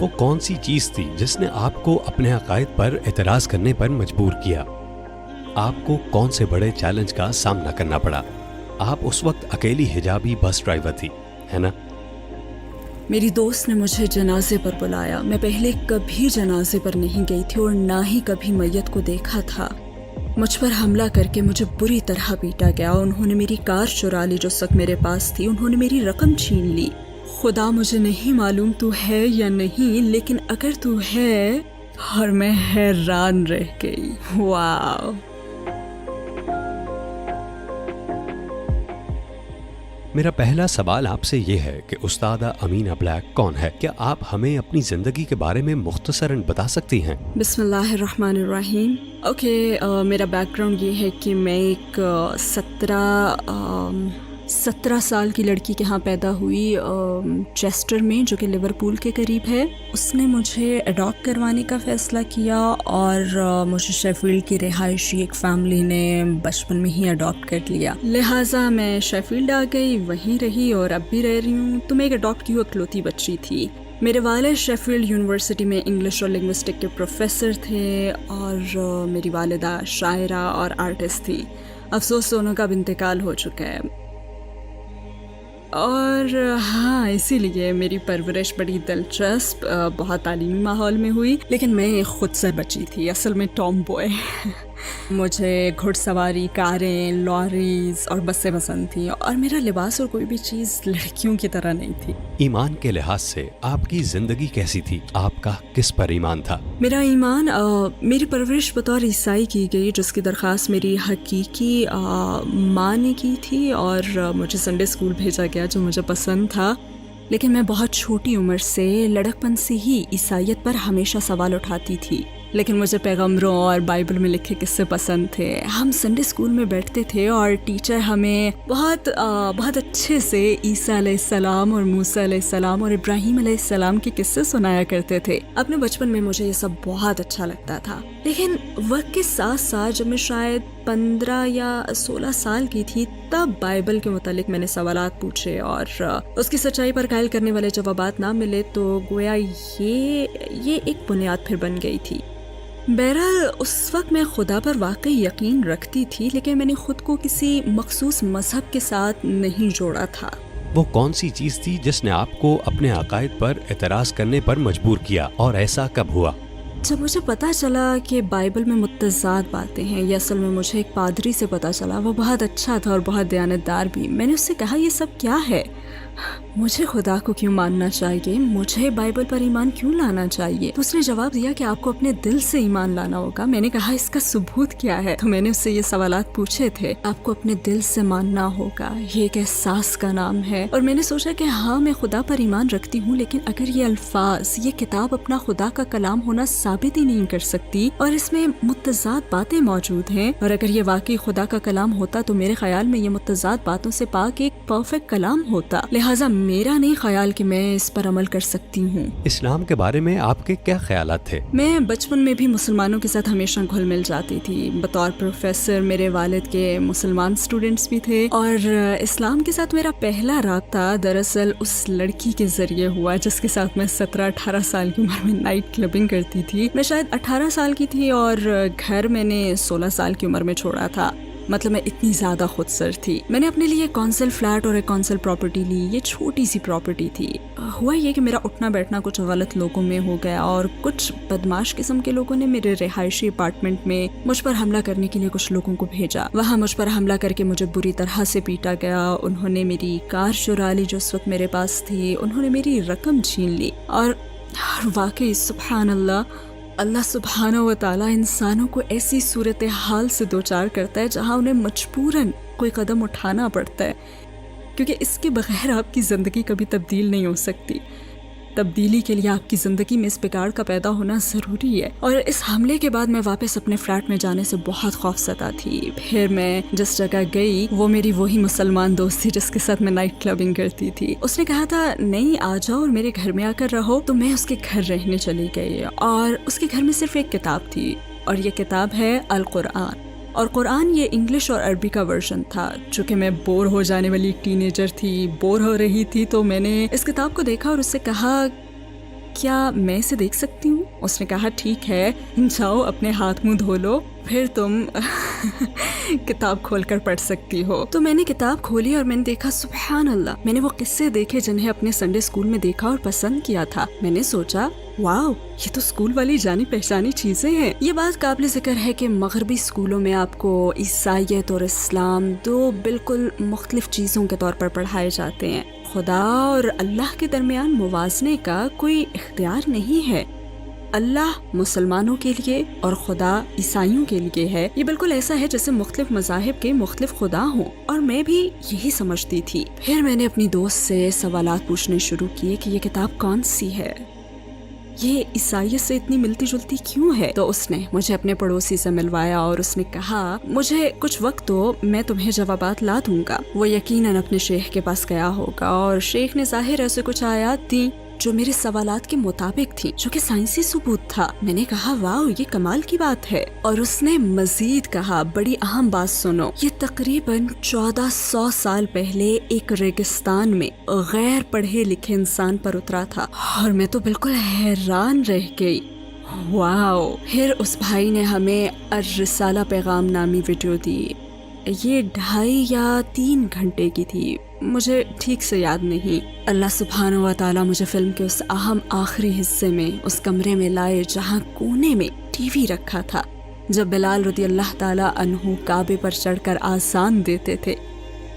وہ کون سی چیز تھی جس نے آپ کو اپنے عقائد پر اعتراض کرنے پر مجبور کیا؟ آپ کو کون سے بڑے چیلنج کا سامنا کرنا پڑا؟ آپ اس وقت اکیلی حجابی بس ڈرائیور تھی، ہے نا؟ میری دوست نے مجھے جنازے پر بلایا. میں پہلے کبھی جنازے پر نہیں گئی تھی اور نہ ہی کبھی میت کو دیکھا تھا. مجھ پر حملہ کر کے مجھے بری طرح پیٹا گیا. انہوں نے میری کار چرا لی جو وقت میرے پاس تھی. انہوں نے میری رقم چھین لی. خدا مجھے نہیں معلوم تو ہے یا نہیں، لیکن اگر تو ہے، اور میں حیران رہ گئی. واو. میرا پہلا سوال آپ سے یہ ہے کہ استادہ امینہ بلیک کون ہے؟ کیا آپ ہمیں اپنی زندگی کے بارے میں مختصراً بتا سکتی ہیں؟ بسم اللہ الرحمن الرحیم. اوکے، میرا بیک گراؤنڈ یہ ہے کہ میں ایک 17 سال کی لڑکی کے ہاں پیدا ہوئی، چیسٹر میں، جو کہ لیورپول کے قریب ہے. اس نے مجھے اڈاپٹ کروانے کا فیصلہ کیا اور مجھے شیفیلڈ کی رہائشی ایک فیملی نے بچپن میں ہی اڈاپٹ کر لیا. لہٰذا میں شیفیلڈ آ گئی، وہیں رہی اور اب بھی رہ رہی ہوں. تو میں ایک اڈاپٹ کی اکلوتی بچی تھی. میرے والد شیفیلڈ یونیورسٹی میں انگلش اور لنگوسٹک کے پروفیسر تھے اور میری والدہ شاعرہ اور آرٹسٹ تھی. افسوس دونوں کا اب انتقال ہو چکا ہے. اور ہاں، اسی لیے میری پرورش بڑی دلچسپ، بہت تعلیمی ماحول میں ہوئی، لیکن میں خود سے بچی تھی، اصل میں ٹام بوائے. مجھے گھڑ سواری، کاریں، لاریز اور بسیں پسند تھیں، اور میرا لباس اور کوئی بھی چیز لڑکیوں کی طرح نہیں تھی. ایمان کے لحاظ سے آپ کی زندگی کیسی تھی؟ آپ کا کس پر ایمان تھا؟ میرا ایمان، میری پرورش بطور عیسائی کی گئی، جس کی درخواست میری حقیقی ماں نے کی تھی، اور مجھے سنڈے اسکول بھیجا گیا جو مجھے پسند تھا. لیکن میں بہت چھوٹی عمر سے لڑکپن سے ہی عیسائیت پر ہمیشہ سوال اٹھاتی تھی. لیکن مجھے پیغمبروں اور بائبل میں لکھے قصے پسند تھے. ہم سنڈے اسکول میں بیٹھتے تھے اور ٹیچر ہمیں بہت اچھے سے عیسیٰ علیہ السلام اور موسیٰ علیہ السلام اور ابراہیم علیہ السلام کے قصے سنایا کرتے تھے. اپنے بچپن میں مجھے یہ سب بہت اچھا لگتا تھا. لیکن وقت کے ساتھ ساتھ جب میں شاید 15 یا 16 سال کی تھی، تب بائبل کے متعلق میں نے سوالات پوچھے اور اس کی سچائی پر قائل کرنے والے جوابات نہ ملے، تو گویا یہ ایک بنیاد پھر بن گئی تھی. بہرحال اس وقت میں خدا پر واقعی یقین رکھتی تھی، لیکن میں نے خود کو کسی مخصوص مذہب کے ساتھ نہیں جوڑا تھا. وہ کون سی چیز تھی جس نے آپ کو اپنے عقائد پر اعتراض کرنے پر مجبور کیا، اور ایسا کب ہوا؟ جب مجھے پتا چلا کہ بائبل میں متضاد باتیں ہیں، یہ اصل میں مجھے ایک پادری سے پتا چلا. وہ بہت اچھا تھا اور بہت دیانتدار بھی. میں نے اس سے کہا، یہ سب کیا ہے؟ مجھے خدا کو کیوں ماننا چاہیے؟ مجھے بائبل پر ایمان کیوں لانا چاہیے؟ تو اس نے جواب دیا کہ آپ کو اپنے دل سے ایمان لانا ہوگا. میں نے کہا، اس کا ثبوت کیا ہے؟ تو میں نے اس سے یہ سوالات پوچھے تھے. آپ کو اپنے دل سے ماننا ہوگا، یہ ایک احساس کا نام ہے. اور میں نے سوچا کہ ہاں، میں خدا پر ایمان رکھتی ہوں، لیکن اگر یہ الفاظ، یہ کتاب اپنا خدا کا کلام ہونا ثابت ہی نہیں کر سکتی اور اس میں متضاد باتیں موجود ہیں، اور اگر یہ واقعی خدا کا کلام ہوتا تو میرے خیال میں یہ متضاد باتوں سے پاک ایک پرفیکٹ کلام ہوتا. لہٰذا میرا نہیں خیال کہ میں اس پر عمل کر سکتی ہوں. اسلام کے بارے میں آپ کے کیا خیالات تھے؟ میں بچپن میں بھی مسلمانوں کے ساتھ ہمیشہ گھل مل جاتی تھی. بطور پروفیسر میرے والد کے مسلمان اسٹوڈنٹس بھی تھے، اور اسلام کے ساتھ میرا پہلا رابطہ دراصل اس لڑکی کے ذریعے ہوا جس کے ساتھ میں 17-18 سال کی عمر میں نائٹ کلبنگ کرتی تھی. میں شاید 18 سال کی تھی اور گھر میں نے 16 سال کی عمر میں چھوڑا تھا. مطلب میں اتنی زیادہ خود سر تھی. میں نے اپنے لیے کونسل فلیٹ اور ایک کونسل پراپرٹی لی. یہ چھوٹی سی پراپرٹی تھی. ہوا یہ کہ میرا اٹھنا بیٹھنا کچھ غلط لوگوں میں ہو گیا، اور کچھ بدماش قسم کے لوگوں نے میرے رہائشی اپارٹمنٹ میں مجھ پر حملہ کرنے کے لیے کچھ لوگوں کو بھیجا. وہاں مجھ پر حملہ کر کے مجھے بری طرح سے پیٹا گیا. انہوں نے میری کار چرا لی جو اس وقت میرے پاس تھی. انہوں نے میری رقم چھین لی. اور واقعی سبحان اللہ سبحانہ و تعالیٰ انسانوں کو ایسی صورتحال سے دوچار کرتا ہے جہاں انہیں مجبوراً کوئی قدم اٹھانا پڑتا ہے، کیونکہ اس کے بغیر آپ کی زندگی کبھی تبدیل نہیں ہو سکتی. تبدیلی کے لیے آپ کی زندگی میں اس بگاڑ کا پیدا ہونا ضروری ہے. اور اس حملے کے بعد میں واپس اپنے فلیٹ میں جانے سے بہت خوفزدہ تھی. پھر میں جس جگہ گئی وہ میری وہی مسلمان دوست تھی جس کے ساتھ میں نائٹ کلبنگ کرتی تھی. اس نے کہا تھا، نہیں آ جاؤ اور میرے گھر میں آ کر رہو. تو میں اس کے گھر رہنے چلی گئی، اور اس کے گھر میں صرف ایک کتاب تھی، اور یہ کتاب ہے القرآن. اور قرآن یہ انگلش اور عربی کا ورژن تھا. چونکہ میں بور ہو جانے والی ایک ٹین ایجر تھی، بور ہو رہی تھی، تو میں نے اس کتاب کو دیکھا اور اس سے کہا کیا میں اسے دیکھ سکتی ہوں؟ اس نے کہا ٹھیک ہے، جاؤ اپنے ہاتھ منہ دھو لو، پھر تم کتاب کھول کر پڑھ سکتی ہو۔ تو میں نے کتاب کھولی اور میں نے دیکھا سبحان اللہ، میں نے وہ قصے دیکھے جنہیں اپنے سنڈے اسکول میں دیکھا اور پسند کیا تھا۔ میں نے سوچا واو، یہ تو اسکول والی جانی پہچانی چیزیں ہیں۔ یہ بات قابل ذکر ہے کہ مغربی اسکولوں میں آپ کو عیسائیت اور اسلام دو بالکل مختلف چیزوں کے طور پر پڑھائے جاتے ہیں۔ خدا اور اللہ کے درمیان موازنے کا کوئی اختیار نہیں ہے۔ اللہ مسلمانوں کے لیے اور خدا عیسائیوں کے لیے ہے۔ یہ بالکل ایسا ہے جیسے مختلف مذاہب کے مختلف خدا ہوں، اور میں بھی یہی سمجھتی تھی۔ پھر میں نے اپنی دوست سے سوالات پوچھنے شروع کیے کہ یہ کتاب کون سی ہے، یہ عیسائیت سے اتنی ملتی جلتی کیوں ہے؟ تو اس نے مجھے اپنے پڑوسی سے ملوایا اور اس نے کہا مجھے کچھ وقت دو، میں تمہیں جوابات لا دوں گا۔ وہ یقیناً اپنے شیخ کے پاس گیا ہوگا اور شیخ نے ظاہر ایسے کچھ آیات دیں جو میرے سوالات کے مطابق تھی، جو کہ سائنسی ثبوت تھا۔ میں نے کہا واو، یہ کمال کی بات ہے۔ اور اس نے مزید کہا بڑی اہم بات سنو، یہ تقریباً 1400 سال پہلے ایک ریگستان میں غیر پڑھے لکھے انسان پر اترا تھا، اور میں تو بالکل حیران رہ گئی۔ واو۔ پھر اس بھائی نے ہمیں الرسالہ پیغام نامی ویڈیو دی۔ یہ 2.5 یا 3 گھنٹے کی تھی، مجھے ٹھیک سے یاد نہیں۔ اللہ سبحانہ و تعالیٰ مجھے فلم کے اس اہم آخری حصے میں اس کمرے میں لائے جہاں کونے میں ٹی وی رکھا تھا، جب بلال رضی اللہ تعالیٰ عنہ کعبے پر چڑھ کر آذان دیتے تھے۔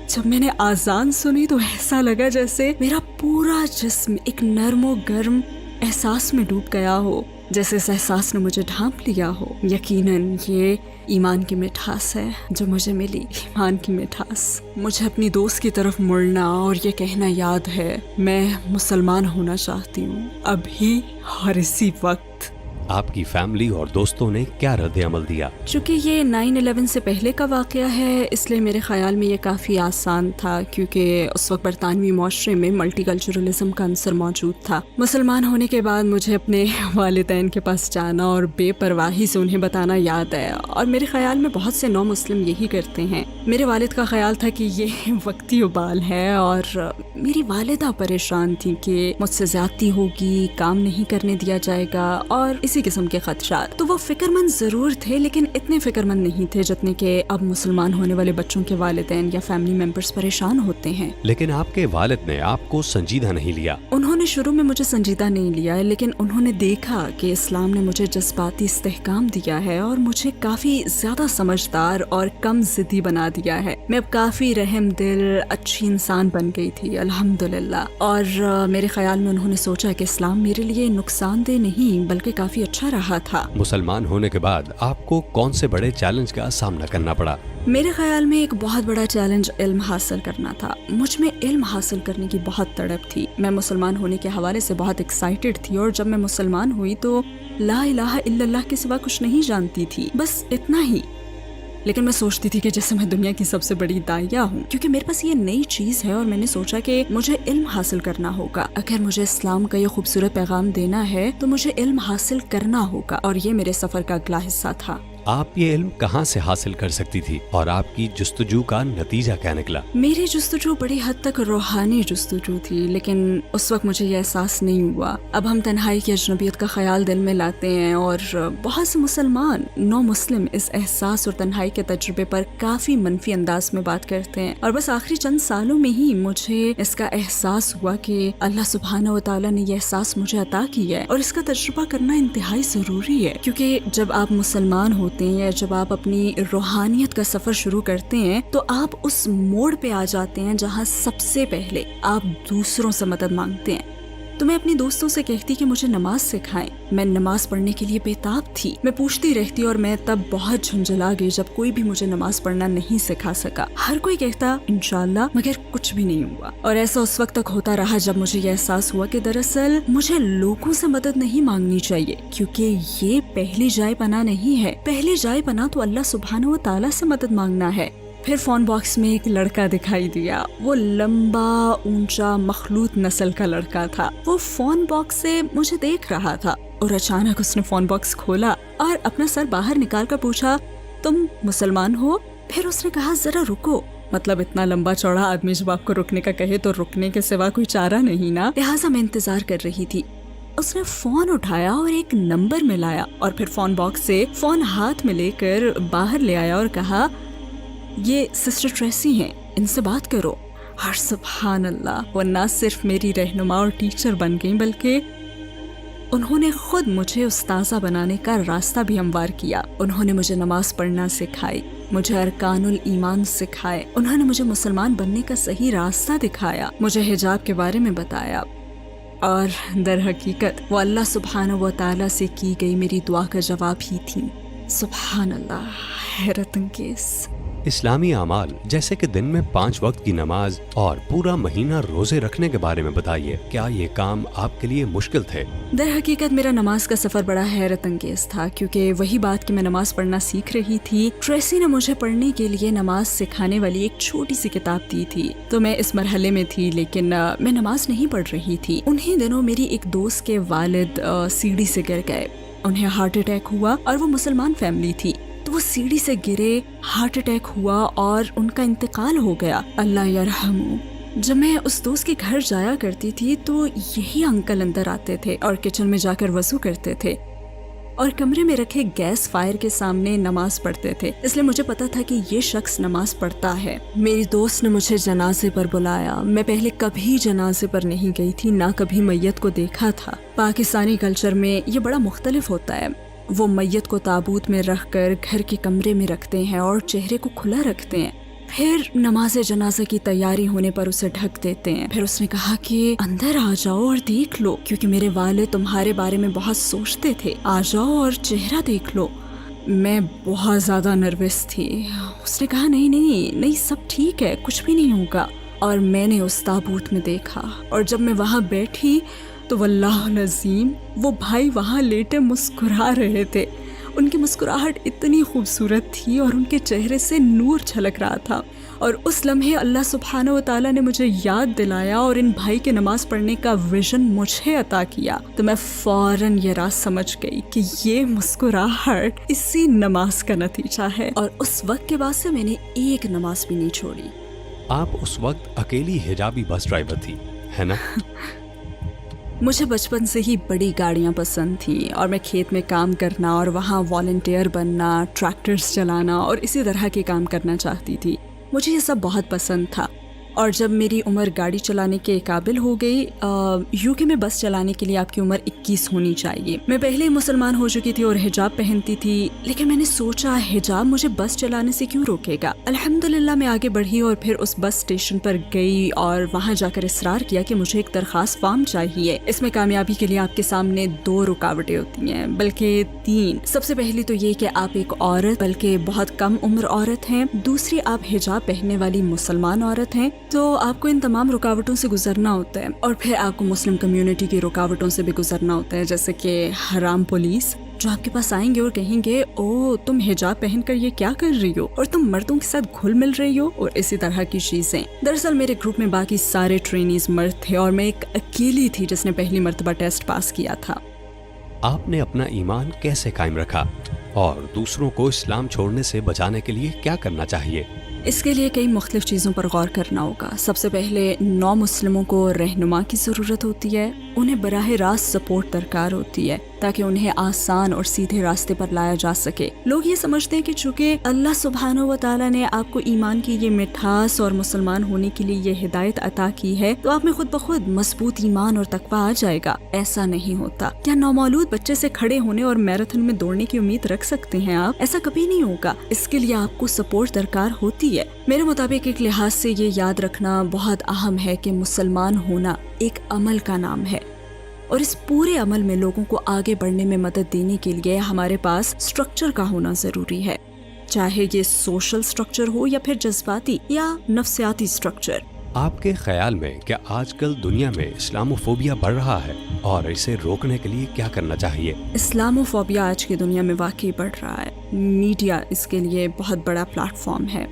جب میں نے آذان سنی تو ایسا لگا جیسے میرا پورا جسم ایک نرم و گرم احساس میں ڈوب گیا ہو، جیسے اس احساس نے مجھے ڈھانپ لیا ہو۔ یقیناً یہ ایمان کی مٹھاس ہے جو مجھے ملی، ایمان کی مٹھاس۔ مجھے اپنی دوست کی طرف مڑنا اور یہ کہنا یاد ہے میں مسلمان ہونا چاہتی ہوں، ابھی اور اسی وقت۔ آپ کی فیملی اور دوستوں نے کیا رد عمل دیا؟ چونکہ یہ 9/11 سے پہلے کا واقعہ ہے، اس لیے میرے خیال میں یہ کافی آسان تھا، کیونکہ اس وقت برطانوی معاشرے میں ملٹی کلچرلزم کا عنصر موجود تھا۔ مسلمان ہونے کے بعد مجھے اپنے والدین کے پاس جانا اور بے پرواہی سے انہیں بتانا یاد ہے، اور میرے خیال میں بہت سے نو مسلم یہی کرتے ہیں۔ میرے والد کا خیال تھا کہ یہ وقتی ابال ہے، اور میری والدہ پریشان تھی کہ مجھ سے زیادتی ہوگی، کام نہیں کرنے دیا جائے گا، اور اسی قسم کے خدشات۔ تو وہ فکر مند ضرور تھے، لیکن اتنے فکر مند نہیں تھے جتنے کہ اب مسلمان ہونے والے بچوں کے والدین یا فیملی ممبرز پریشان ہوتے ہیں۔ لیکن آپ کے والد نے آپ کو سنجیدہ نہیں لیا۔ انہوں نے شروع میں مجھے سنجیدہ نہیں لیا، لیکن انہوں نے دیکھا کہ اسلام نے مجھے جذباتی استحکام دیا ہے اور مجھے کافی زیادہ سمجھدار اور کم ضدی بنا دیا ہے۔ میں اب کافی رحم دل اچھی انسان بن گئی تھی الحمدللہ، اور میرے خیال میں انہوں نے سوچا کہ اسلام میرے لیے نقصان دہ نہیں بلکہ کافی اچھا رہا تھا۔ مسلمان ہونے کے بعد آپ کو کون سے بڑے چیلنج کا سامنا کرنا پڑا؟ میرے خیال میں ایک بہت بڑا چیلنج علم حاصل کرنا تھا۔ مجھ میں علم حاصل کرنے کی بہت تڑپ تھی۔ میں مسلمان ہونے کے حوالے سے بہت ایکسائٹڈ تھی، اور جب میں مسلمان ہوئی تو لا الہ الا اللہ کے سوا کچھ نہیں جانتی تھی، بس اتنا ہی۔ لیکن میں سوچتی تھی کہ جیسے میں دنیا کی سب سے بڑی داعیہ ہوں، کیونکہ میرے پاس یہ نئی چیز ہے، اور میں نے سوچا کہ مجھے علم حاصل کرنا ہوگا۔ اگر مجھے اسلام کا یہ خوبصورت پیغام دینا ہے تو مجھے علم حاصل کرنا ہوگا، اور یہ میرے سفر کا اگلا حصہ تھا۔ آپ یہ علم کہاں سے حاصل کر سکتی تھی، اور آپ کی جستجو کا نتیجہ کیا نکلا؟ میری جستجو بڑی حد تک روحانی جستجو تھی، لیکن اس وقت مجھے یہ احساس نہیں ہوا۔ اب ہم تنہائی کی اجنبیت کا خیال دل میں لاتے ہیں، اور بہت سے مسلمان نو مسلم اس احساس اور تنہائی کے تجربے پر کافی منفی انداز میں بات کرتے ہیں، اور بس آخری چند سالوں میں ہی مجھے اس کا احساس ہوا کہ اللہ سبحانہ و تعالیٰ نے یہ احساس مجھے عطا کیا ہے، اور اس کا تجربہ کرنا انتہائی ضروری ہے، کیونکہ جب آپ مسلمان ہوتے ہیں یا جب آپ اپنی روحانیت کا سفر شروع کرتے ہیں تو آپ اس موڑ پہ آ جاتے ہیں جہاں سب سے پہلے آپ دوسروں سے مدد مانگتے ہیں۔ تو میں اپنی دوستوں سے کہتی کہ مجھے نماز سکھائیں۔ میں نماز پڑھنے کے لیے بےتاب تھی، میں پوچھتی رہتی، اور میں تب بہت جھنجھلا گئی جب کوئی بھی مجھے نماز پڑھنا نہیں سکھا سکا۔ ہر کوئی کہتا انشاءاللہ، مگر کچھ بھی نہیں ہوا۔ اور ایسا اس وقت تک ہوتا رہا جب مجھے یہ احساس ہوا کہ دراصل مجھے لوگوں سے مدد نہیں مانگنی چاہیے، کیونکہ یہ پہلی جائے پناہ نہیں ہے۔ پہلی جائے پناہ تو اللہ سبحانہ و تعالیٰ سے مدد مانگنا ہے۔ پھر فون باکس میں ایک لڑکا دکھائی دیا، وہ لمبا اونچا مخلوط نسل کا لڑکا تھا۔ وہ فون باکس سے مجھے دیکھ رہا تھا، اور اچانک اس نے فون باکس کھولا اور اپنا سر باہر نکال کر پوچھا تم مسلمان ہو؟ پھر اس نے کہا ذرا رکو۔ مطلب اتنا لمبا چوڑا آدمی جب آپ کو رکنے کا کہے تو رکنے کے سوا کوئی چارہ نہیں نا، لہٰذا میں انتظار کر رہی تھی۔ اس نے فون اٹھایا اور ایک نمبر ملایا اور پھر فون باکس سے فون ہاتھ میں لے کر باہر لے آیا اور کہا یہ سسٹر ٹریسی ہیں، ان سے بات کرو۔ اور سبحان اللہ، وہ نہ صرف میری رہنما اور ٹیچر بن گئیں بلکہ انہوں نے خود مجھے استاذہ بنانے کا راستہ بھی ہموار کیا۔ انہوں نے مجھے نماز پڑھنا سکھائی، مجھے ارکان الایمان سکھائے، انہوں نے مجھے مسلمان بننے کا صحیح راستہ دکھایا، مجھے حجاب کے بارے میں بتایا، اور در حقیقت وہ اللہ سبحانہ و تعالیٰ سے کی گئی میری دعا کا جواب ہی تھی۔ سبحان اللہ، حیرت انگیز۔ اسلامی اعمال جیسے کہ دن میں 5 وقت کی نماز اور پورا مہینہ روزے رکھنے کے بارے میں بتائیے، کیا یہ کام آپ کے لیے مشکل تھے؟ در حقیقت میرا نماز کا سفر بڑا حیرت انگیز تھا، کیونکہ وہی بات کہ میں نماز پڑھنا سیکھ رہی تھی، ٹریسی نے مجھے پڑھنے کے لیے نماز سکھانے والی ایک چھوٹی سی کتاب دی تھی۔ تو میں اس مرحلے میں تھی، لیکن میں نماز نہیں پڑھ رہی تھی۔ انہی دنوں میری ایک دوست کے والد سیڑھی سے گر گئے، انہیں ہارٹ اٹیک ہوا، اور وہ مسلمان فیملی تھی، تو وہ سیڑھی سے گرے، ہارٹ اٹیک ہوا اور ان کا انتقال ہو گیا، اللہ یرحمہ۔ جب میں اس دوست کے گھر جایا کرتی تھی تو یہی انکل اندر آتے تھے اور کچن میں جا کر وضو کرتے تھے اور کمرے میں رکھے گیس فائر کے سامنے نماز پڑھتے تھے، اس لیے مجھے پتا تھا کہ یہ شخص نماز پڑھتا ہے۔ میری دوست نے مجھے جنازے پر بلایا۔ میں پہلے کبھی جنازے پر نہیں گئی تھی، نہ کبھی میت کو دیکھا تھا۔ پاکستانی کلچر میں یہ بڑا مختلف ہوتا ہے، وہ میت کو تابوت میں رکھ کر گھر کے کمرے میں رکھتے ہیں اور چہرے کو کھلا رکھتے ہیں، پھر نماز جنازہ کی تیاری ہونے پر اسے ڈھک دیتے ہیں۔ پھر اس نے کہا کہ اندر آ جاؤ اور دیکھ لو، کیونکہ میرے والد تمہارے بارے میں بہت سوچتے تھے، آ جاؤ اور چہرہ دیکھ لو۔ میں بہت زیادہ نروس تھی۔ اس نے کہا نہیں سب ٹھیک ہے، کچھ بھی نہیں ہوگا، اور میں نے اس تابوت میں دیکھا، اور جب میں وہاں بیٹھی تو واللہ العظیم وہ بھائی وہاں لیٹے مسکرا رہے تھے۔ ان کی مسکراہٹ اتنی خوبصورت تھی اور ان کے چہرے سے نور چھلک رہا تھا، اور اس لمحے اللہ سبحانہ و تعالیٰ نے مجھے یاد دلایا اور ان بھائی کے نماز پڑھنے کا ویژن مجھے عطا کیا، تو میں فوراً یہ راز سمجھ گئی کہ یہ مسکراہٹ اسی نماز کا نتیجہ ہے، اور اس وقت کے بعد سے میں نے ایک نماز بھی نہیں چھوڑی۔ آپ اس وقت اکیلی حجابی بس ڈرائیور تھی، ہے نا؟ مجھے بچپن سے ہی بڑی گاڑیاں پسند تھیں، اور میں کھیت میں کام کرنا اور وہاں والنٹیئر بننا، ٹریکٹرز چلانا اور اسی طرح کے کام کرنا چاہتی تھی۔ مجھے یہ سب بہت پسند تھا، اور جب میری عمر گاڑی چلانے کے قابل ہو گئی، UK میں بس چلانے کے لیے آپ کی عمر 21 ہونی چاہیے۔ میں پہلے ہی مسلمان ہو چکی تھی اور حجاب پہنتی تھی، لیکن میں نے سوچا حجاب مجھے بس چلانے سے کیوں روکے گا۔ الحمدللہ میں آگے بڑھی اور پھر اس بس اسٹیشن پر گئی اور وہاں جا کر اصرار کیا کہ مجھے ایک درخواست فارم چاہیے۔ اس میں کامیابی کے لیے آپ کے سامنے 2 رکاوٹیں ہوتی ہیں، بلکہ 3۔ سب سے پہلی تو یہ کہ آپ ایک عورت، بلکہ بہت کم عمر عورت ہیں۔ دوسری، آپ حجاب پہننے والی مسلمان عورت ہیں، تو آپ کو ان تمام رکاوٹوں سے گزرنا ہوتا ہے، اور پھر آپ کو مسلم کمیونٹی کی رکاوٹوں سے بھی گزرنا ہوتا ہے، جیسے کہ حرام پولیس جو آپ کے پاس آئیں گے اور کہیں گے او تم حجاب پہن کر یہ کیا کر رہی ہو، اور تم مردوں کے ساتھ گھل مل رہی ہو، اور اسی طرح کی چیزیں۔ دراصل میرے گروپ میں باقی سارے ٹرینیز مرد تھے اور میں ایک اکیلی تھی جس نے پہلی مرتبہ ٹیسٹ پاس کیا تھا۔ آپ نے اپنا ایمان کیسے قائم رکھا اور دوسروں کو اسلام چھوڑنے سے بچانے کے لیے کیا کرنا چاہیے؟ اس کے لیے کئی مختلف چیزوں پر غور کرنا ہوگا۔ سب سے پہلے نو مسلموں کو رہنما کی ضرورت ہوتی ہے، انہیں براہ راست سپورٹ درکار ہوتی ہے تاکہ انہیں آسان اور سیدھے راستے پر لایا جا سکے۔ لوگ یہ سمجھتے ہیں کہ چونکہ اللہ سبحانہ و تعالیٰ نے آپ کو ایمان کی یہ مٹھاس اور مسلمان ہونے کے لیے یہ ہدایت عطا کی ہے تو آپ میں خود بخود مضبوط ایمان اور تقویٰ آ جائے گا۔ ایسا نہیں ہوتا۔ کیا نومولود بچے سے کھڑے ہونے اور میراتھن میں دوڑنے کی امید رکھ سکتے ہیں آپ؟ ایسا کبھی نہیں ہوگا۔ اس کے لیے آپ کو سپورٹ درکار ہوتی ہے۔ میرے مطابق ایک لحاظ سے یہ یاد رکھنا بہت اہم ہے کہ مسلمان ہونا ایک عمل کا نام ہے، اور اس پورے عمل میں لوگوں کو آگے بڑھنے میں مدد دینے کے لیے ہمارے پاس سٹرکچر کا ہونا ضروری ہے، چاہے یہ سوشل سٹرکچر ہو یا پھر جذباتی یا نفسیاتی سٹرکچر۔ آپ کے خیال میں کیا آج کل دنیا میں اسلاموفوبیا بڑھ رہا ہے اور اسے روکنے کے لیے کیا کرنا چاہیے؟ اسلاموفوبیا آج کی دنیا میں واقعی بڑھ رہا ہے۔ میڈیا اس کے لیے بہت بڑا پلیٹ فارم ہے۔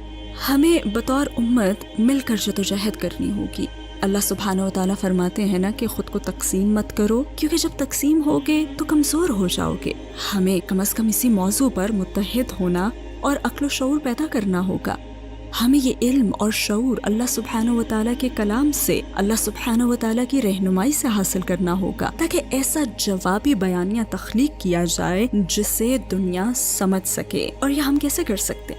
ہمیں بطور امت مل کر جدوجہد کرنی ہوگی۔ اللہ سبحانہ و تعالیٰ فرماتے ہیں نا کہ خود کو تقسیم مت کرو، کیونکہ جب تقسیم ہوگے تو کمزور ہو جاؤ گے۔ ہمیں کم از کم اسی موضوع پر متحد ہونا اور عقل و شعور پیدا کرنا ہوگا۔ ہمیں یہ علم اور شعور اللہ سبحانہ و تعالیٰ کے کلام سے، اللہ سبحانہ و تعالیٰ کی رہنمائی سے حاصل کرنا ہوگا، تاکہ ایسا جوابی بیانیہ تخلیق کیا جائے جسے دنیا سمجھ سکے۔ اور یہ ہم کیسے کر سکتے؟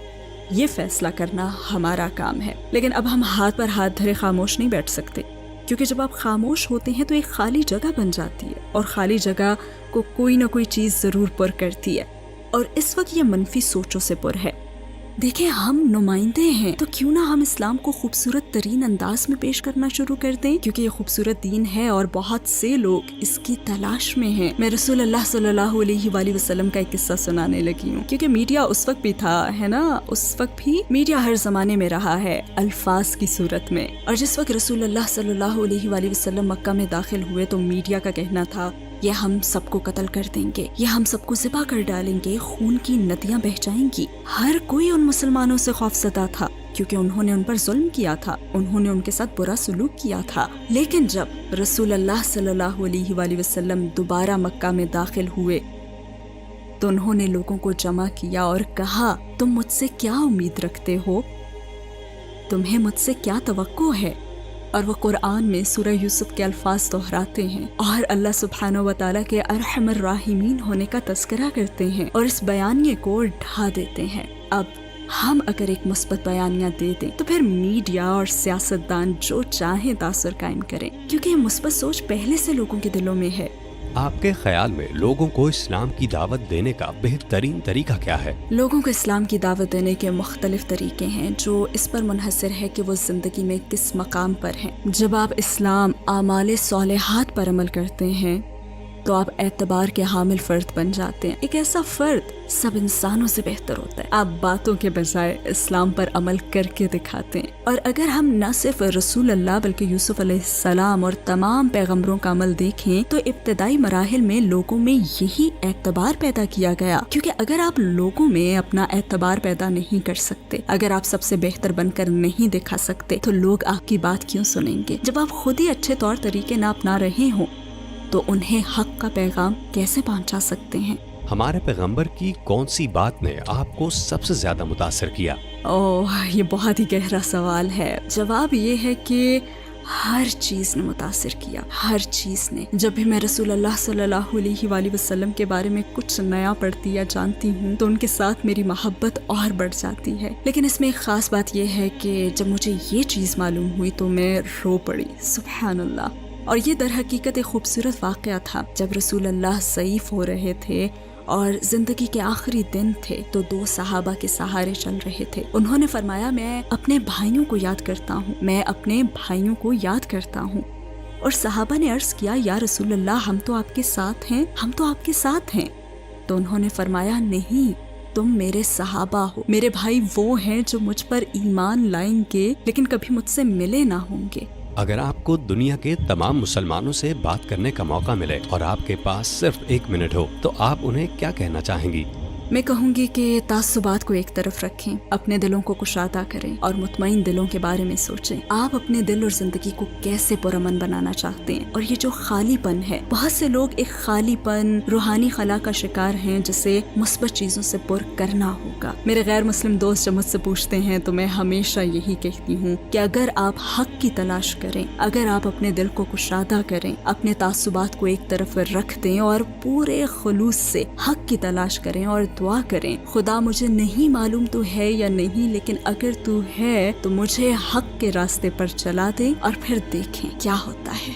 یہ فیصلہ کرنا ہمارا کام ہے، لیکن اب ہم ہاتھ پر ہاتھ دھرے خاموش نہیں بیٹھ سکتے، کیونکہ جب آپ خاموش ہوتے ہیں تو ایک خالی جگہ بن جاتی ہے، اور خالی جگہ کو کوئی نہ کوئی چیز ضرور پر کرتی ہے، اور اس وقت یہ منفی سوچوں سے پر ہے۔ دیکھیں، ہم نمائندے ہیں، تو کیوں نہ ہم اسلام کو خوبصورت ترین انداز میں پیش کرنا شروع کر دیں، کیونکہ یہ خوبصورت دین ہے اور بہت سے لوگ اس کی تلاش میں ہیں۔ میں رسول اللہ صلی اللہ علیہ وآلہ وسلم کا ایک قصہ سنانے لگی ہوں، کیونکہ میڈیا اس وقت بھی تھا، ہے نا، اس وقت بھی میڈیا ہر زمانے میں رہا ہے الفاظ کی صورت میں۔ اور جس وقت رسول اللہ صلی اللہ علیہ وآلہ وسلم مکہ میں داخل ہوئے تو میڈیا کا کہنا تھا یہ ہم سب کو قتل کر دیں گے، یہ ہم سب کو ذبح کر ڈالیں گے، خون کی ندیاں بہہ جائیں گی۔ ہر کوئی ان مسلمانوں سے خوفزدہ تھا، کیونکہ انہوں نے ان پر ظلم کیا تھا، انہوں نے ان کے ساتھ برا سلوک کیا تھا۔ لیکن جب رسول اللہ صلی اللہ علیہ وآلہ وسلم دوبارہ مکہ میں داخل ہوئے تو انہوں نے لوگوں کو جمع کیا اور کہا، تم مجھ سے کیا امید رکھتے ہو؟ تمہیں مجھ سے کیا توقع ہے؟ اور وہ قرآن میں سورہ یوسف کے الفاظ دہراتے ہیں اور اللہ سبحانہ و تعالیٰ کے ارحم الراحمین ہونے کا تذکرہ کرتے ہیں اور اس بیانیے کو ڈھا دیتے ہیں۔ اب ہم اگر ایک مثبت بیانیہ دے دیں تو پھر میڈیا اور سیاستدان جو چاہیں تاثر قائم کریں، کیونکہ یہ مثبت سوچ پہلے سے لوگوں کے دلوں میں ہے۔ آپ کے خیال میں لوگوں کو اسلام کی دعوت دینے کا بہترین طریقہ کیا ہے؟ لوگوں کو اسلام کی دعوت دینے کے مختلف طریقے ہیں جو اس پر منحصر ہے کہ وہ زندگی میں کس مقام پر ہیں۔ جب آپ اسلام اعمال صالحات پر عمل کرتے ہیں تو آپ اعتبار کے حامل فرد بن جاتے ہیں۔ ایک ایسا فرد سب انسانوں سے بہتر ہوتا ہے۔ آپ باتوں کے بجائے اسلام پر عمل کر کے دکھاتے ہیں۔ اور اگر ہم نہ صرف رسول اللہ بلکہ یوسف علیہ السلام اور تمام پیغمبروں کا عمل دیکھیں تو ابتدائی مراحل میں لوگوں میں یہی اعتبار پیدا کیا گیا، کیونکہ اگر آپ لوگوں میں اپنا اعتبار پیدا نہیں کر سکتے، اگر آپ سب سے بہتر بن کر نہیں دکھا سکتے تو لوگ آپ کی بات کیوں سنیں گے؟ جب آپ خود ہی اچھے طور طریقے نہ اپنا رہے ہوں تو انہیں حق کا پیغام کیسے پہنچا سکتے ہیں؟ ہمارے پیغمبر کی کون سی بات نے آپ کو سب سے زیادہ متاثر کیا؟ یہ بہت ہی گہرا سوال ہے۔ جواب یہ ہے کہ ہر چیز نے متاثر کیا، ہر چیز نے۔ جب بھی میں رسول اللہ صلی اللہ علیہ وآلہ وسلم کے بارے میں کچھ نیا پڑھتی یا جانتی ہوں تو ان کے ساتھ میری محبت اور بڑھ جاتی ہے۔ لیکن اس میں ایک خاص بات یہ ہے کہ جب مجھے یہ چیز معلوم ہوئی تو میں رو پڑی، سبحان اللہ۔ اور یہ در حقیقت ایک خوبصورت واقعہ تھا۔ جب رسول اللہ ضعیف ہو رہے تھے اور زندگی کے آخری دن تھے تو 2 صحابہ کے سہارے چل رہے تھے۔ انہوں نے فرمایا، میں اپنے بھائیوں کو یاد کرتا ہوں، میں اپنے بھائیوں کو یاد کرتا ہوں۔ اور صحابہ نے عرض کیا، یا رسول اللہ، ہم تو آپ کے ساتھ ہیں، ہم تو آپ کے ساتھ ہیں۔ تو انہوں نے فرمایا، نہیں، تم میرے صحابہ ہو، میرے بھائی وہ ہیں جو مجھ پر ایمان لائیں گے لیکن کبھی مجھ سے ملے نہ ہوں گے۔ اگر آپ کو دنیا کے تمام مسلمانوں سے بات کرنے کا موقع ملے اور آپ کے پاس صرف 1 منٹ ہو تو آپ انہیں کیا کہنا چاہیں گی؟ میں کہوں گی کہ تعصبات کو ایک طرف رکھیں، اپنے دلوں کو کشادہ کریں اور مطمئن دلوں کے بارے میں سوچیں۔ آپ اپنے دل اور زندگی کو کیسے پرامن بنانا چاہتے ہیں؟ اور یہ جو خالی پن ہے، بہت سے لوگ ایک خالی پن، روحانی خلا کا شکار ہیں جسے مثبت چیزوں سے پر کرنا ہوگا۔ میرے غیر مسلم دوست جب مجھ سے پوچھتے ہیں تو میں ہمیشہ یہی کہتی ہوں کہ اگر آپ حق کی تلاش کریں، اگر آپ اپنے دل کو کشادہ کریں، اپنے تعصبات کو ایک طرف رکھ دیں اور پورے خلوص سے حق کی تلاش کریں اور دعا کریں، خدا مجھے نہیں معلوم تو ہے یا نہیں، لیکن اگر تو ہے تو مجھے حق کے راستے پر چلا دے، اور پھر دیکھیں کیا ہوتا ہے۔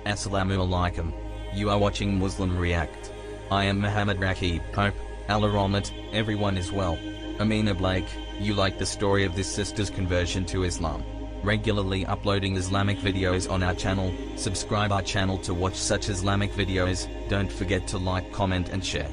Assalamu alaikum. You are watching Muslim React. I am Muhammad Raqib. Hope, Allah Rahmat, everyone is well. Amina Blake, you like the story of this sister's conversion to Islam. Regularly uploading Islamic videos on our channel. Subscribe our channel to watch such Islamic videos. Don't forget to like, comment and share.